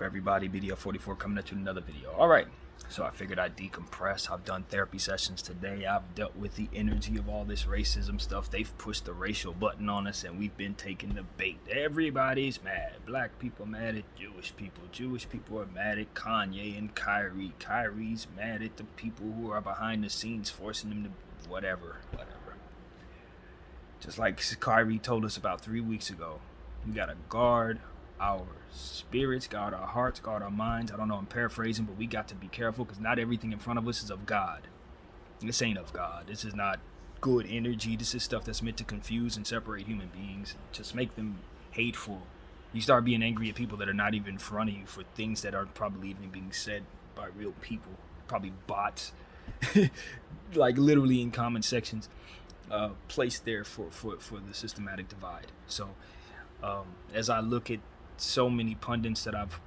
Everybody, BDF 44 coming at you with another video. Alright, so I figured I'd decompress. I've done therapy sessions today. I've dealt with the energy of all this racism stuff. They've pushed the racial button on us and we've been taking the bait. Everybody's mad. Black people mad at Jewish people. Jewish people are mad at Kanye and Kyrie. Kyrie's mad at the people who are behind the scenes forcing them to whatever. Just like Kyrie told us about 3 weeks ago, we gotta guard our spirits, guard our hearts, guard our minds. I don't know, I'm paraphrasing, but we got to be careful because not everything in front of us is of God. This ain't of God. This is not good energy. This is stuff that's meant to confuse and separate human beings, just make them hateful. You start being angry at people that are not even in front of you for things that aren't probably even being said by real people, probably bots, like literally in comment sections, placed there for the systematic divide. So as I look at so many pundits that I've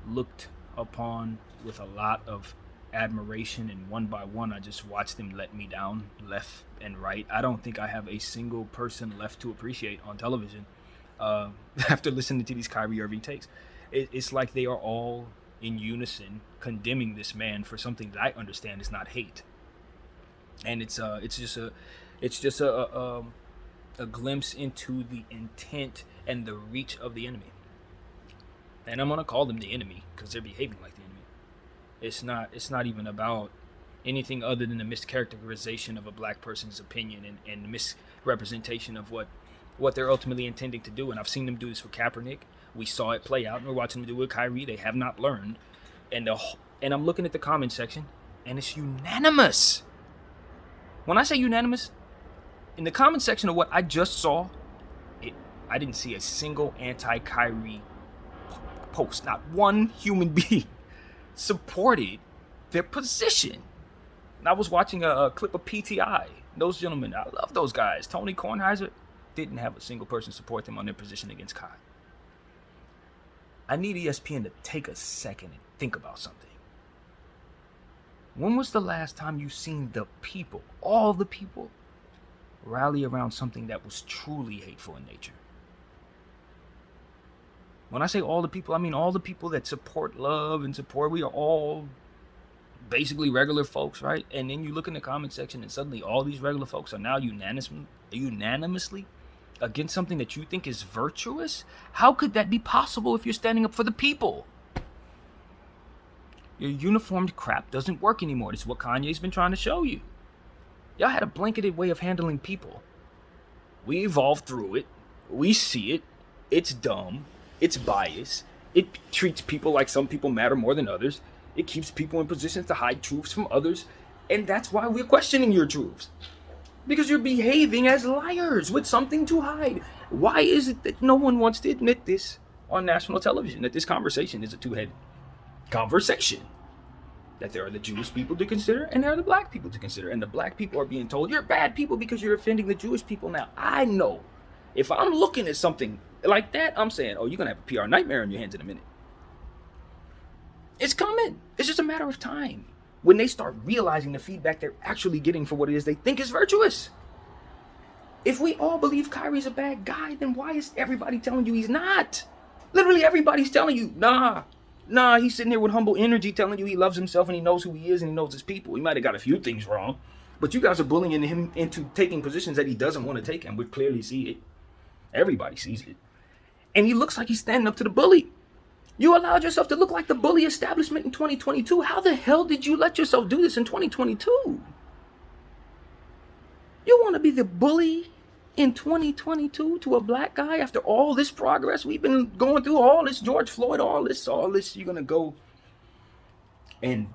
looked upon with a lot of admiration, and one by one I just watch them let me down left and right. I don't think I have a single person left to appreciate on television after listening to these Kyrie Irving takes. It's like they are all in unison condemning this man for something that I understand is not hate, and it's just a glimpse into the intent and the reach of the enemy. And I'm gonna call them the enemy because they're behaving like the enemy. It's not even about anything other than the mischaracterization of a black person's opinion and the misrepresentation of what they're ultimately intending to do. And I've seen them do this with Kaepernick. We saw it play out, and we're watching them do it with Kyrie. They have not learned. And I'm looking at the comment section, and it's unanimous. When I say unanimous, in the comment section of what I just saw, I didn't see a single anti-Kyrie post. Not one human being supported their position. And I was watching a clip of PTI. Those gentlemen, I love those guys. Tony Kornheiser didn't have a single person support them on their position against Kai. I need ESPN to take a second and think about something. When was the last time you seen the people, all the people, rally around something that was truly hateful in nature? When I say all the people, I mean all the people that support love and support. We are all basically regular folks, right? And then you look in the comment section and suddenly all these regular folks are now unanimously against something that you think is virtuous. How could that be possible if you're standing up for the people? Your uniformed crap doesn't work anymore. This is what Kanye's been trying to show you. Y'all had a blanketed way of handling people. We evolved through it. We see it. It's dumb. It's biased. It treats people like some people matter more than others. It keeps people in positions to hide truths from others. And that's why we're questioning your truths. Because you're behaving as liars with something to hide. Why is it that no one wants to admit this on national television? That this conversation is a two-headed conversation. That there are the Jewish people to consider and there are the black people to consider. And the black people are being told, you're bad people because you're offending the Jewish people. Now, I know if I'm looking at something like that, I'm saying, oh, you're going to have a PR nightmare on your hands in a minute. It's coming. It's just a matter of time when they start realizing the feedback they're actually getting for what it is they think is virtuous. If we all believe Kyrie's a bad guy, then why is everybody telling you he's not? Literally everybody's telling you, nah, he's sitting there with humble energy telling you he loves himself and he knows who he is and he knows his people. He might have got a few things wrong, but you guys are bullying him into taking positions that he doesn't want to take, and we clearly see it. Everybody sees it. And he looks like he's standing up to the bully. You allowed yourself to look like the bully establishment in 2022. How the hell did you let yourself do this in 2022? You want to be the bully in 2022 to a black guy after all this progress? We've been going through all this, George Floyd, all this. You're going to go and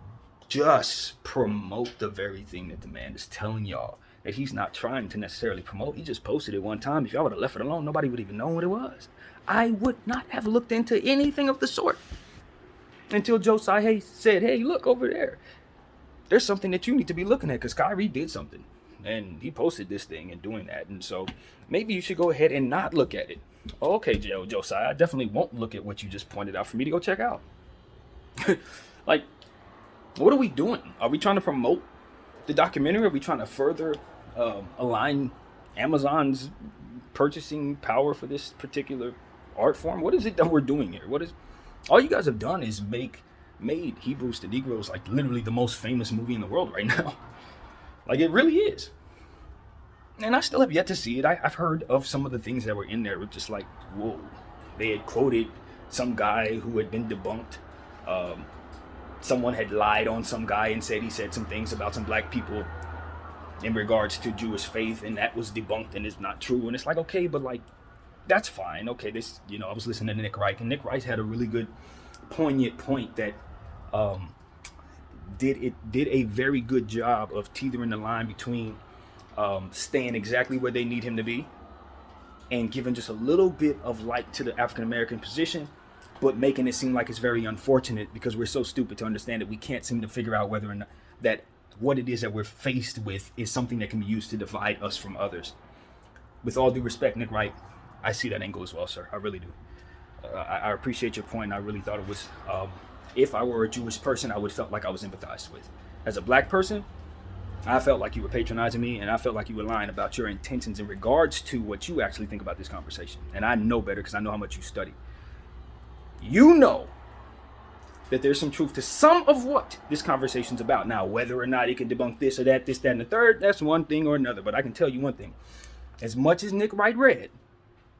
just promote the very thing that the man is telling y'all that he's not trying to necessarily promote. He just posted it one time. If y'all would have left it alone, nobody would even know what it was. I would not have looked into anything of the sort until Josiah said, hey, look over there. There's something that you need to be looking at because Kyrie did something. And he posted this thing and doing that. And so maybe you should go ahead and not look at it. Okay, Josiah, I definitely won't look at what you just pointed out for me to go check out. Like, what are we doing? Are we trying to promote the documentary? Are we trying to further align Amazon's purchasing power for this particular art form? What is it that we're doing here? All you guys have done is made Hebrews to Negroes like literally the most famous movie in the world right now. Like, it really is. And I still have yet to see it. I've heard of some of the things that were in there. Were just like, whoa. They had quoted some guy who had been debunked. Someone had lied on some guy and said he said some things about some black people in regards to Jewish faith, and that was debunked and it's not true. And it's like, okay, but like, that's fine. Okay, this, I was listening to Nick Wright, and Nick Wright had a really good, poignant point that did a very good job of teetering the line between staying exactly where they need him to be and giving just a little bit of light to the African American position, but making it seem like it's very unfortunate because we're so stupid to understand that we can't seem to figure out whether or not that what it is that we're faced with is something that can be used to divide us from others. With all due respect, Nick Wright, I see that angle as well, sir. I really do. I appreciate your point. I really thought it was, if I were a Jewish person, I would felt like I was empathized with. As a black person, I felt like you were patronizing me, and I felt like you were lying about your intentions in regards to what you actually think about this conversation. And I know better because I know how much you study. You know that there's some truth to some of what this conversation's about. Now, whether or not it can debunk this or that, this, that, and the third, that's one thing or another. But I can tell you one thing. As much as Nick Wright read,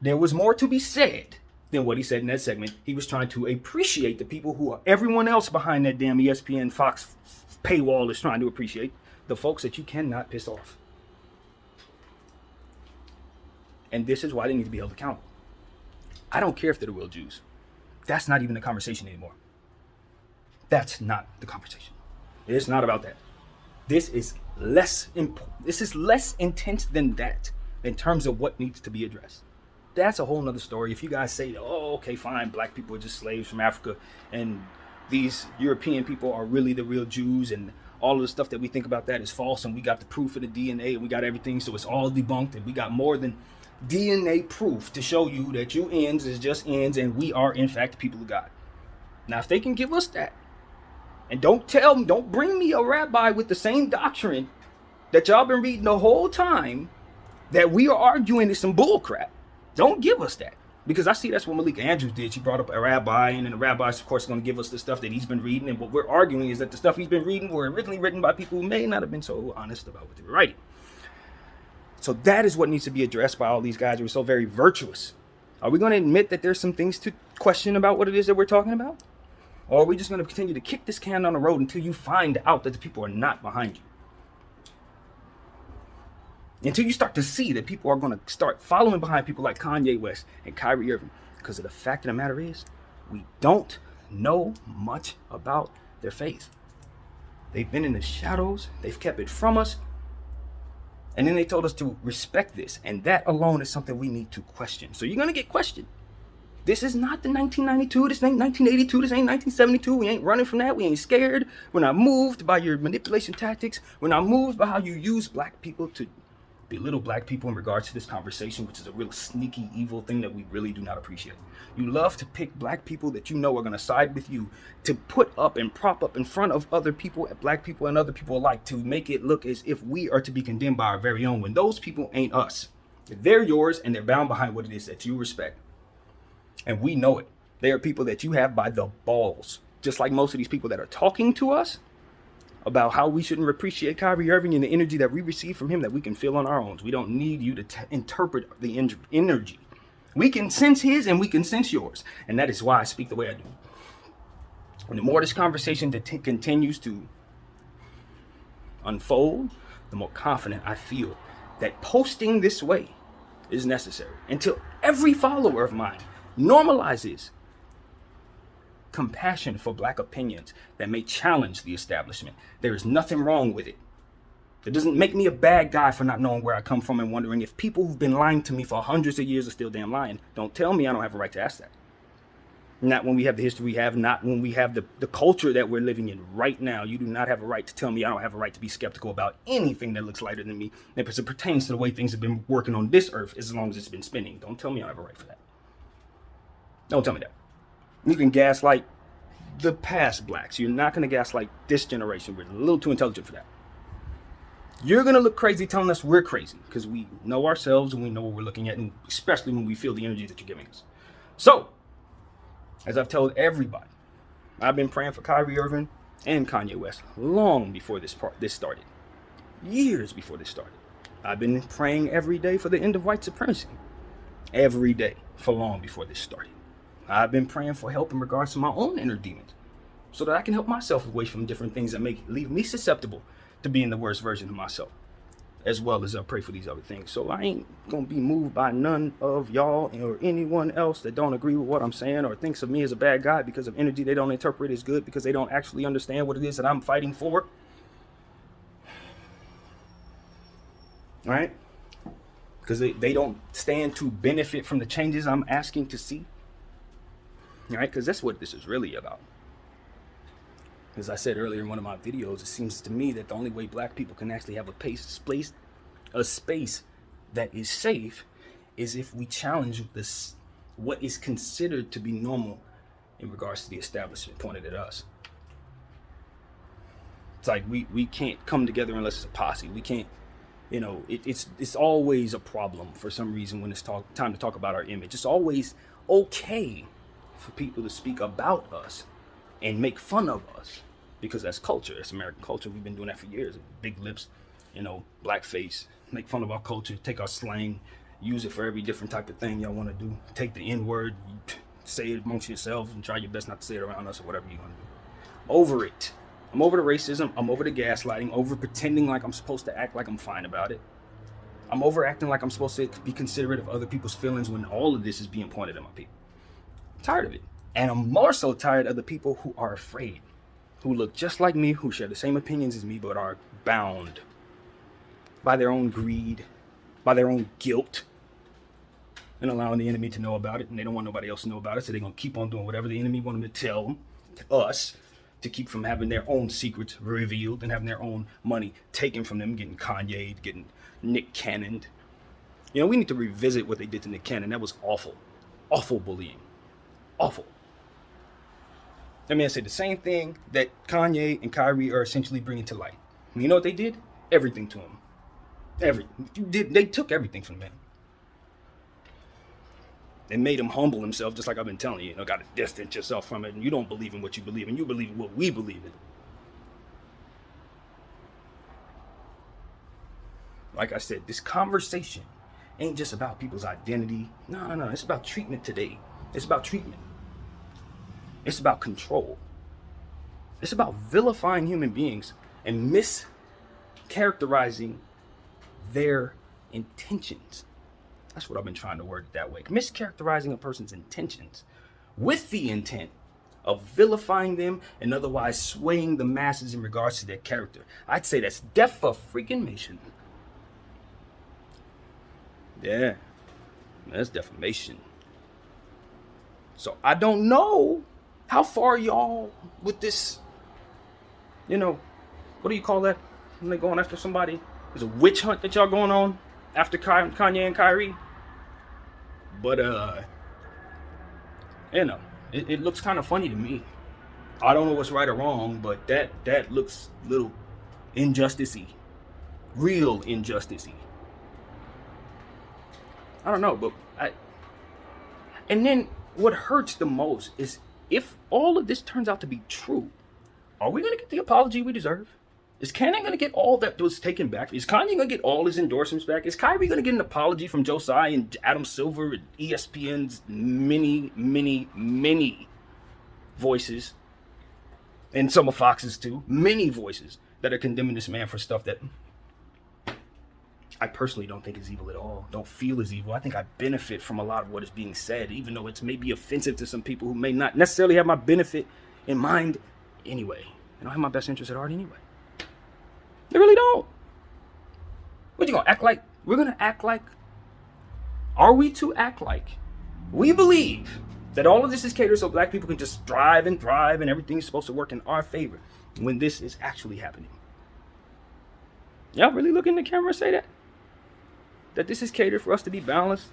there was more to be said than what he said in that segment. He was trying to appreciate the people who are everyone else behind that damn ESPN Fox paywall is trying to appreciate. The folks that you cannot piss off. And this is why they need to be held accountable. I don't care if they're the real Jews. That's not even the conversation anymore. That's not the conversation. It's not about that. This is less important. This is less intense than that in terms of what needs to be addressed. That's a whole nother story. If you guys say, oh, okay, fine, black people are just slaves from Africa, and these European people are really the real Jews, and all of the stuff that we think about that is false, and we got the proof of the DNA, and we got everything, so it's all debunked, and we got more than DNA proof to show you that you ends is just ends, and we are, in fact, the people of God. Now, if they can give us that, and don't bring me a rabbi with the same doctrine that y'all been reading the whole time that we are arguing is some bull crap. Don't give us that. Because I see that's what Malika Andrews did. She brought up a rabbi, and then the rabbi's, of course, going to give us the stuff that he's been reading. And what we're arguing is that the stuff he's been reading were originally written by people who may not have been so honest about what they were writing. So that is what needs to be addressed by all these guys who are so very virtuous. Are we going to admit that there's some things to question about what it is that we're talking about? Or are we just going to continue to kick this can down the road until you find out that the people are not behind you? Until you start to see that people are going to start following behind people like Kanye West and Kyrie Irving. Because of the fact of the matter is, we don't know much about their faith. They've been in the shadows. They've kept it from us. And then they told us to respect this. And that alone is something we need to question. So you're going to get questioned. This is not the 1992. This ain't 1982. This ain't 1972. We ain't running from that. We ain't scared. We're not moved by your manipulation tactics. We're not moved by how you use black people to belittle black people in regards to this conversation, which is a real sneaky, evil thing that we really do not appreciate. You love to pick black people that you know are going to side with you to put up and prop up in front of other people, black people and other people alike, to make it look as if we are to be condemned by our very own, when those people ain't us. They're yours, and they're bound behind what it is that you respect. And we know it. They are people that you have by the balls. Just like most of these people that are talking to us about how we shouldn't appreciate Kyrie Irving and the energy that we receive from him that we can feel on our own. We don't need you to interpret the energy. We can sense his and we can sense yours. And that is why I speak the way I do. And the more this conversation continues to unfold, the more confident I feel that posting this way is necessary. Until every follower of mine normalizes compassion for black opinions that may challenge the establishment. There is nothing wrong with it. It doesn't make me a bad guy for not knowing where I come from and wondering if people who've been lying to me for hundreds of years are still damn lying. Don't tell me I don't have a right to ask that. Not when we have the history we have, not when we have the culture that we're living in right now. You do not have a right to tell me I don't have a right to be skeptical about anything that looks lighter than me, if it pertains to the way things have been working on this earth as long as it's been spinning. Don't tell me I don't have a right for that. Don't tell me that. You can gaslight the past blacks. You're not going to gaslight this generation. We're a little too intelligent for that. You're going to look crazy telling us we're crazy because we know ourselves and we know what we're looking at, and especially when we feel the energy that you're giving us. So, As I've told everybody, I've been praying for Kyrie Irving and Kanye West long before this started. Years before this started. I've been praying every day for the end of white supremacy. Every day for long before this started. I've been praying for help in regards to my own inner demons, so that I can help myself away from different things that leave me susceptible to being the worst version of myself, as well as I pray for these other things. So I ain't gonna be moved by none of y'all or anyone else that don't agree with what I'm saying or thinks of me as a bad guy because of energy they don't interpret as good, because they don't actually understand what it is that I'm fighting for. All right? Because they don't stand to benefit from the changes I'm asking to see. All right? Because that's what this is really about. As I said earlier in one of my videos, it seems to me that the only way black people can actually have a space that is safe is if we challenge what is considered to be normal in regards to the establishment pointed at us. It's like we can't come together unless it's a posse. We can't, it's always a problem for some reason when it's time to talk about our image. It's always okay for people to speak about us and make fun of us, because that's culture. That's American culture. We've been doing that for years. Big lips, blackface, make fun of our culture, take our slang, use it for every different type of thing y'all want to do. Take the N-word, say it amongst yourselves, and try your best not to say it around us or whatever you're going to do. Over it. I'm over the racism. I'm over the gaslighting, over pretending like I'm supposed to act like I'm fine about it. I'm overacting like I'm supposed to be considerate of other people's feelings when all of this is being pointed at my people. I'm tired of it. And I'm more so tired of the people who are afraid, who look just like me, who share the same opinions as me, but are bound by their own greed, by their own guilt, and allowing the enemy to know about it. And they don't want nobody else to know about it, so they're going to keep on doing whatever the enemy want them to tell them, to us, to keep from having their own secrets revealed and having their own money taken from them, getting Kanye'd, getting Nick Cannoned. We need to revisit what they did to Nick Cannon. That was awful. Awful bullying. Awful. I said the same thing that Kanye and Kyrie are essentially bringing to light. You know what they did? Everything to him. They took everything from him. They made him humble himself, just like I've been telling you. Got to distance yourself from it, and you don't believe in what you believe in. You believe in what we believe in. Like I said, this conversation ain't just about people's identity. No. It's about treatment today. It's about treatment. It's about control. It's about vilifying human beings and mischaracterizing their intentions. That's what I've been trying to word it that way. Mischaracterizing a person's intentions with the intent of vilifying them and otherwise swaying the masses in regards to their character. I'd say that's defamation. Yeah, that's defamation. So I don't know how far y'all with this, what do you call that when they going after somebody? There's a witch hunt that y'all going on after Kanye and Kyrie. But, it looks kind of funny to me. I don't know what's right or wrong, but that looks a little injustice-y. Real injustice-y. I don't know, but and then what hurts the most is if all of this turns out to be true, are we going to get the apology we deserve? Is Kanye going to get all that was taken back? Is Kanye going to get all his endorsements back? Is Kyrie going to get an apology from Josiah and Adam Silver and ESPN's many voices, and some of Fox's too, many voices that are condemning this man for stuff that I personally don't think is evil at all, don't feel as evil. I think I benefit from a lot of what is being said, even though it's maybe offensive to some people who may not necessarily have my benefit in mind anyway. They don't have my best interest at heart anyway. They really don't. What, you gonna act like? We're gonna act like? Are we to act like we believe that all of this is catered so black people can just strive and thrive and everything is supposed to work in our favor when this is actually happening? Y'all really look in the camera and say that? That this is catered for us to be balanced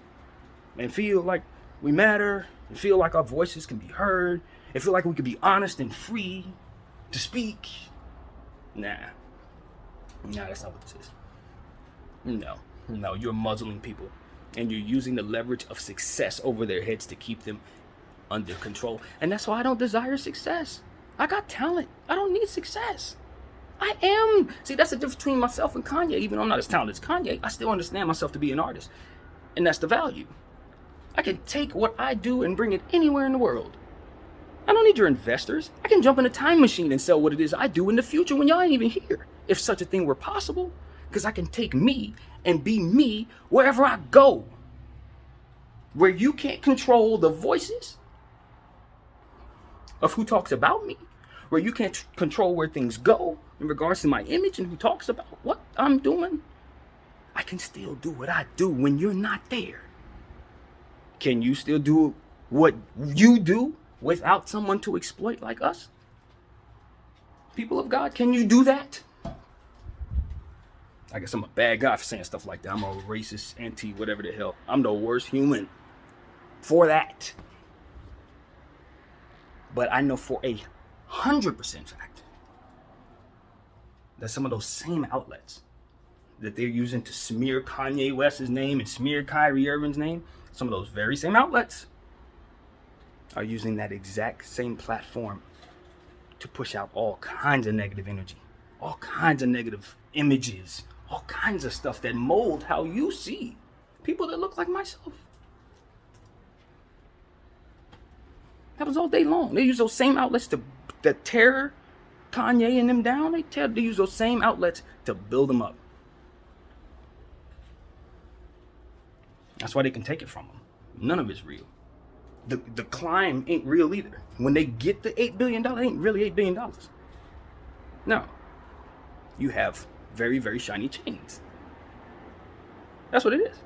and feel like we matter and feel like our voices can be heard and feel like we can be honest and free to speak? Nah, that's not what this is. No, you're muzzling people and you're using the leverage of success over their heads to keep them under control. And that's why I don't desire success. I got talent. I don't need success. I am. See, that's the difference between myself and Kanye. Even though I'm not as talented as Kanye, I still understand myself to be an artist. And that's the value. I can take what I do and bring it anywhere in the world. I don't need your investors. I can jump in a time machine and sell what it is I do in the future when y'all ain't even here, if such a thing were possible. Because I can take me and be me wherever I go. Where you can't control the voices of who talks about me. Where you can't control where things go in regards to my image and who talks about what I'm doing. I can still do what I do when you're not there. Can you still do what you do without someone to exploit like us? People of God, can you do that? I guess I'm a bad guy for saying stuff like that. I'm a racist, whatever the hell. I'm the worst human for that. But I know for 100% fact that some of those same outlets that they're using to smear Kanye West's name and smear Kyrie Irving's name, some of those very same outlets are using that exact same platform to push out all kinds of negative energy, all kinds of negative images, all kinds of stuff that mold how you see people that look like myself. That was all day long. They use those same outlets to tear Kanye and them down. They use those same outlets to build them up. That's why they can take it from them. None of it's real. The climb ain't real either. When they get the $8 billion, it ain't really $8 billion. No. You have very, very shiny chains. That's what it is.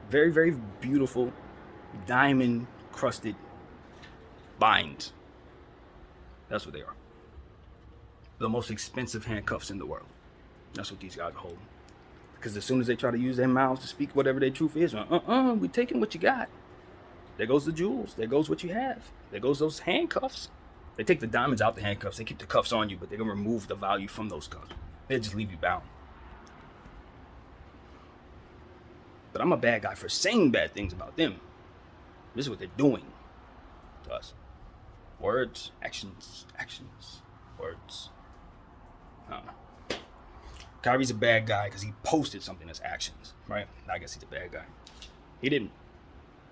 Very, very beautiful, diamond-crusted binds. That's what they are. The most expensive handcuffs in the world. That's what these guys are holding. Because as soon as they try to use their mouths to speak whatever their truth is, we're taking what you got. There goes the jewels. There goes what you have. There goes those handcuffs. They take the diamonds out the handcuffs. They keep the cuffs on you, but they're going to remove the value from those cuffs. They'll just leave you bound. But I'm a bad guy for saying bad things about them. This is what they're doing to us. Words, actions, words. I don't know. Kyrie's a bad guy because he posted something as actions, right? I guess he's a bad guy. He didn't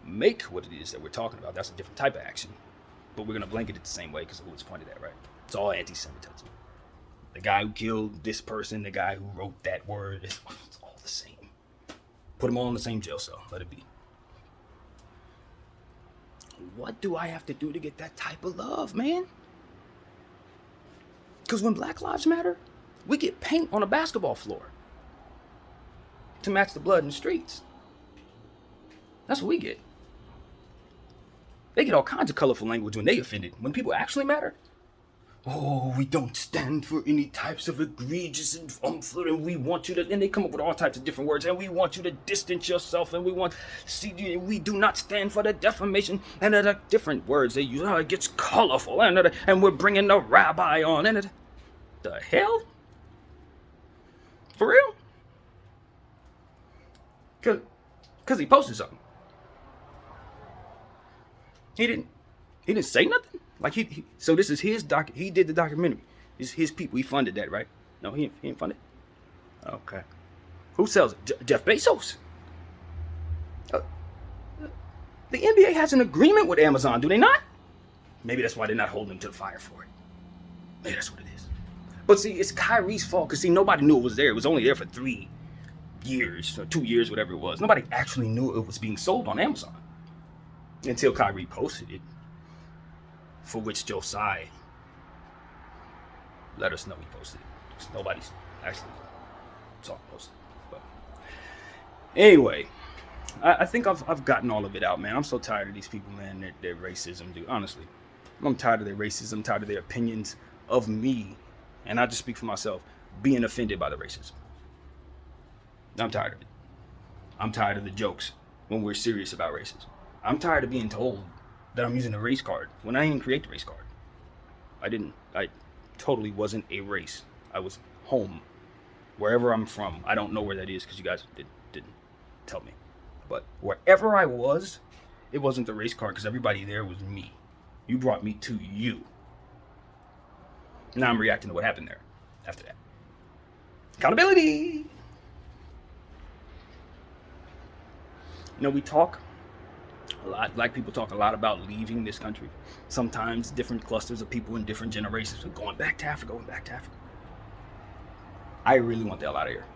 make what it is that we're talking about. That's a different type of action. But we're going to blanket it the same way because of who it's pointed at, right? It's all anti-Semitism. The guy who killed this person, the guy who wrote that word, it's all the same. Put them all in the same jail cell. Let it be. What do I have to do to get that type of love, man? Because when Black Lives Matter, we get paint on a basketball floor to match the blood in the streets. That's what we get. They get all kinds of colorful language when they offended. When people actually matter, oh, we don't stand for any types of egregious and we want you to, and they come up with all types of different words, and we want you to distance yourself, and we do not stand for the defamation, and the different words they use. Oh, it gets colorful, and we're bringing the rabbi on, and the hell? For real? Because he posted something. He didn't say nothing. Like so this is his he did the documentary. It's his people. He funded that, right? No, he didn't fund it. Okay. Who sells it? Jeff Bezos. The NBA has an agreement with Amazon, do they not? Maybe that's why they're not holding him to the fire for it. Maybe that's what it is. But see, it's Kyrie's fault because nobody knew it was there. It was only there for 3 years or 2 years, whatever it was. Nobody actually knew it was being sold on Amazon until Kyrie posted it. For which Josiah let us know he posted it. Nobody's actually saw it posted. But anyway, I think I've gotten all of it out, man. I'm so tired of these people, man. Their racism, dude. Honestly, I'm tired of their racism. I'm tired of their opinions of me, and I just speak for myself, being offended by the racism. I'm tired of it. I'm tired of the jokes when we're serious about racism. I'm tired of being told that I'm using a race card when I didn't create the race card. I totally wasn't a race. I was home. Wherever I'm from, I don't know where that is because you guys didn't tell me. But wherever I was, it wasn't the race card because everybody there was me. You brought me to you. Now I'm reacting to what happened there after that. Accountability. We talk a lot. Black people talk a lot about leaving this country. Sometimes different clusters of people in different generations are going back to Africa, going back to Africa. I really want the hell out of here.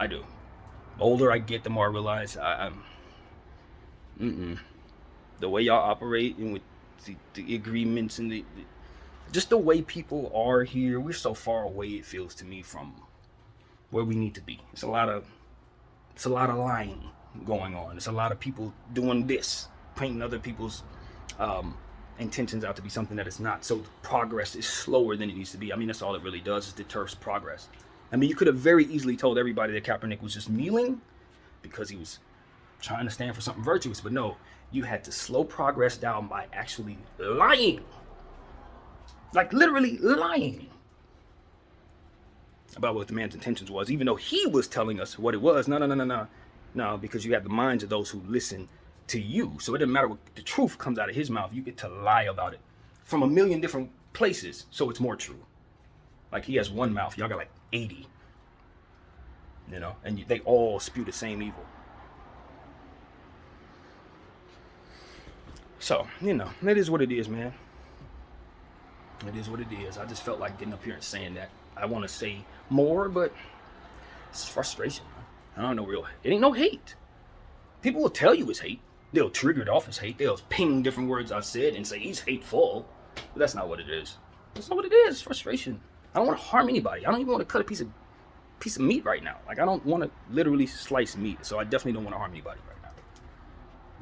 I do. The older I get, the more I realize the way y'all operate and with the agreements and just the way people are here, we're so far away, it feels to me, from where we need to be. It's a lot of lying going on. It's a lot of people doing this, painting other people's intentions out to be something that it's not. So progress is slower than it needs to be. I mean, that's all it really does, is deters progress. I mean, you could have very easily told everybody that Kaepernick was just kneeling because he was trying to stand for something virtuous, but no, you had to slow progress down by actually lying. Like literally lying about what the man's intentions was, even though he was telling us what it was. No, because you have the minds of those who listen to you. So it doesn't matter what the truth comes out of his mouth. You get to lie about it from a million different places, so it's more true. Like, he has one mouth, y'all got like 80, and they all spew the same evil. So, it is what it is, man. It is what it is. I just felt like getting up here and saying that. I want to say more, but it's frustration. I don't know, it ain't no hate. People will tell you it's hate. They'll trigger it off as hate. They'll ping different words I've said and say he's hateful. But that's not what it is. That's not what it is. It's frustration. I don't want to harm anybody. I don't even want to cut a piece of meat right now. Like, I don't want to literally slice meat. So I definitely don't want to harm anybody right now.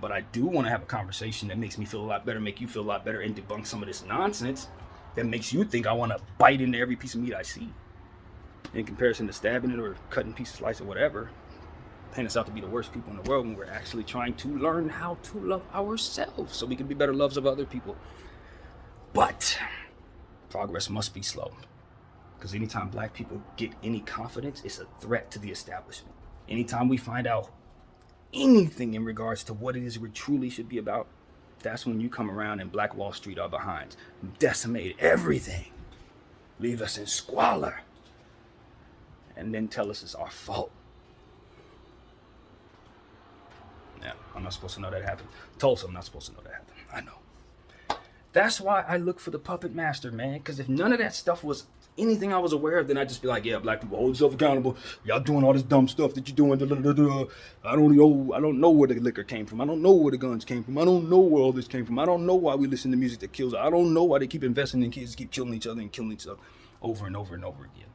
But I do want to have a conversation that makes me feel a lot better, make you feel a lot better, and debunk some of this nonsense that makes you think I want to bite into every piece of meat I see. In comparison to stabbing it or cutting pieces, slice or whatever, paint us out to be the worst people in the world when we're actually trying to learn how to love ourselves so we can be better loves of other people. But progress must be slow, because anytime black people get any confidence, it's a threat to the establishment. Anytime we find out anything in regards to what it is we truly should be about, that's when you come around and Black Wall Street are behind. Decimate everything. Leave us in squalor. And then tell us it's our fault. Yeah, I'm not supposed to know that happened. Tulsa, I'm not supposed to know that happened. I know. That's why I look for the puppet master, man. Because if none of that stuff was anything I was aware of, then I'd just be like, yeah, black people, hold yourself accountable. Y'all doing all this dumb stuff that you're doing. I don't know where the liquor came from. I don't know where the guns came from. I don't know where all this came from. I don't know why we listen to music that kills. I don't know why they keep investing in kids, keep killing each other and killing each other over and over and over again.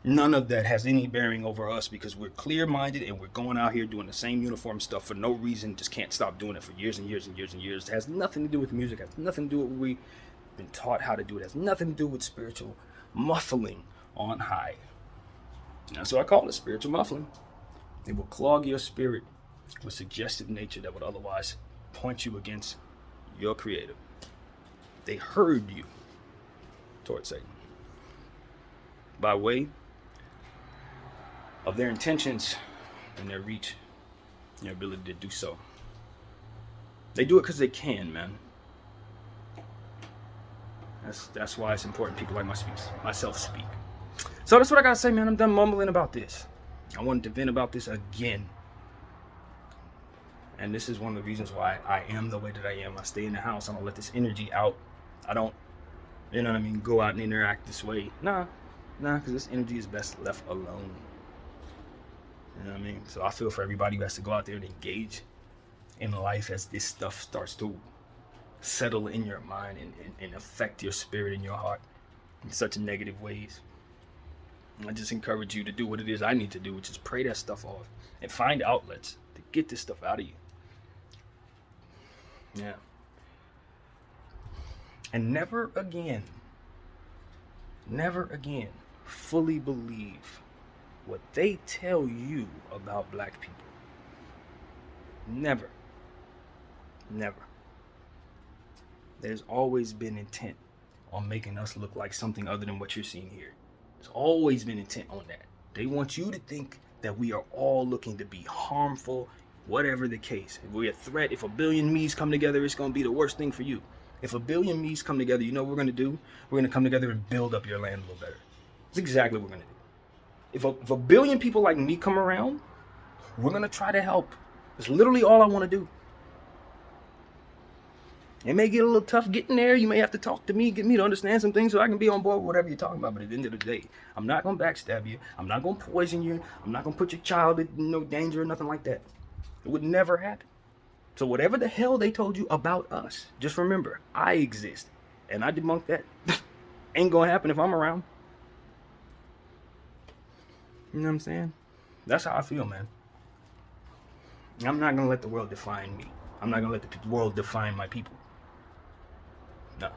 None of that has any bearing over us, because we're clear-minded and we're going out here doing the same uniform stuff for no reason. Just can't stop doing it for years and years and years and years. It has nothing to do with music. It has nothing to do with what we've been taught how to do. It has nothing to do with spiritual muffling on high. That's what I call it, spiritual muffling. It will clog your spirit with suggestive nature that would otherwise point you against your creator. They herd you towards Satan by way of their intentions and their reach and their ability to do so. They do it because they can, man. That's why it's important people like myself speak. So that's what I gotta say, man. I'm done mumbling about this. I wanted to vent about this again. And this is one of the reasons why I am the way that I am. I stay in the house. I don't let this energy out. I don't, go out and interact this way. Nah, because this energy is best left alone. You know what I mean? So I feel for everybody who has to go out there and engage in life as this stuff starts to settle in your mind and affect your spirit and your heart in such negative ways. I just encourage you to do what it is I need to do, which is pray that stuff off and find outlets to get this stuff out of you. Yeah. And never again fully believe what they tell you about black people. Never. There's always been intent on making us look like something other than what you're seeing here. There's always been intent on that. They want you to think that we are all looking to be harmful, Whatever the case, if we're a threat, if a billion me's come together, it's going to be the worst thing for you. If a billion me's come together, you know what we're going to do? We're going to come together and build up your land a little better. That's exactly what we're going to do. If a billion people like me come around, we're going to try to help. It's literally all I want to do. It may get a little tough getting there. You may have to talk to me, get me to understand some things so I can be on board with whatever you're talking about. But at the end of the day, I'm not going to backstab you. I'm not going to poison you. I'm not going to put your child in no danger or nothing like that. It would never happen. So whatever the hell they told you about us, just remember, I exist. And I debunk that. Ain't going to happen if I'm around. You know what I'm saying? That's how I feel, man. I'm not going to let the world define me. I'm not going to let the world define my people. No.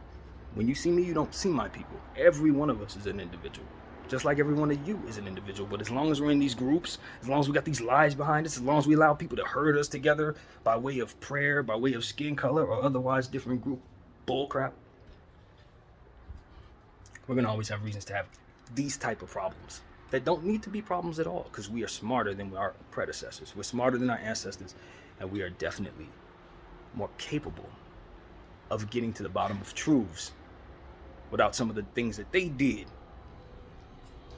When you see me, you don't see my people. Every one of us is an individual. Just like every one of you is an individual. But as long as we're in these groups, as long as we got these lies behind us, as long as we allow people to herd us together by way of prayer, by way of skin color, or otherwise different group bullcrap, we're going to always have reasons to have these type of problems that don't need to be problems at all, because we are smarter than our predecessors. We're smarter than our ancestors, and we are definitely more capable of getting to the bottom of truths without some of the things that they did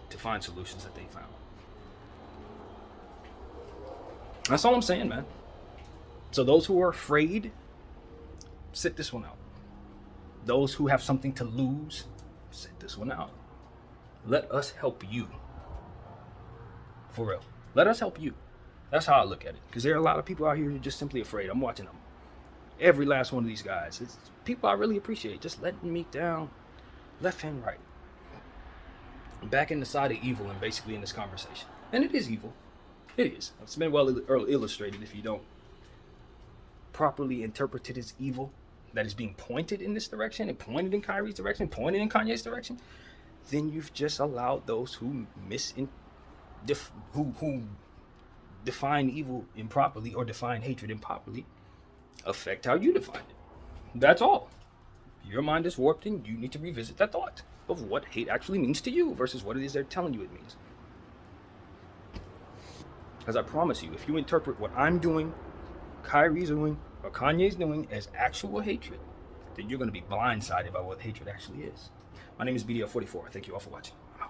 to find solutions that they found. That's all I'm saying, man. So those who are afraid, sit this one out. Those who have something to lose, sit this one out. Let us help you. For real. Let us help you. That's how I look at it. Because there are a lot of people out here who are just simply afraid. I'm watching them. Every last one of these guys. It's people I really appreciate. Just letting me down. Left and right. I'm back in the side of evil and basically in this conversation. And it is evil. It is. It's been well illustrated if you don't properly interpret it as evil that is being pointed in this direction and pointed in Kyrie's direction, pointed in Kanye's direction, then you've just allowed those who who define evil improperly or define hatred improperly affect how you define it. That's all. Your mind is warped and you need to revisit that thought of what hate actually means to you versus what it is they're telling you it means. Because I promise you, if you interpret what I'm doing, Kyrie's doing, or Kanye's doing as actual hatred, then you're going to be blindsided by what hatred actually is. My name is BDF 44. Thank you all for watching.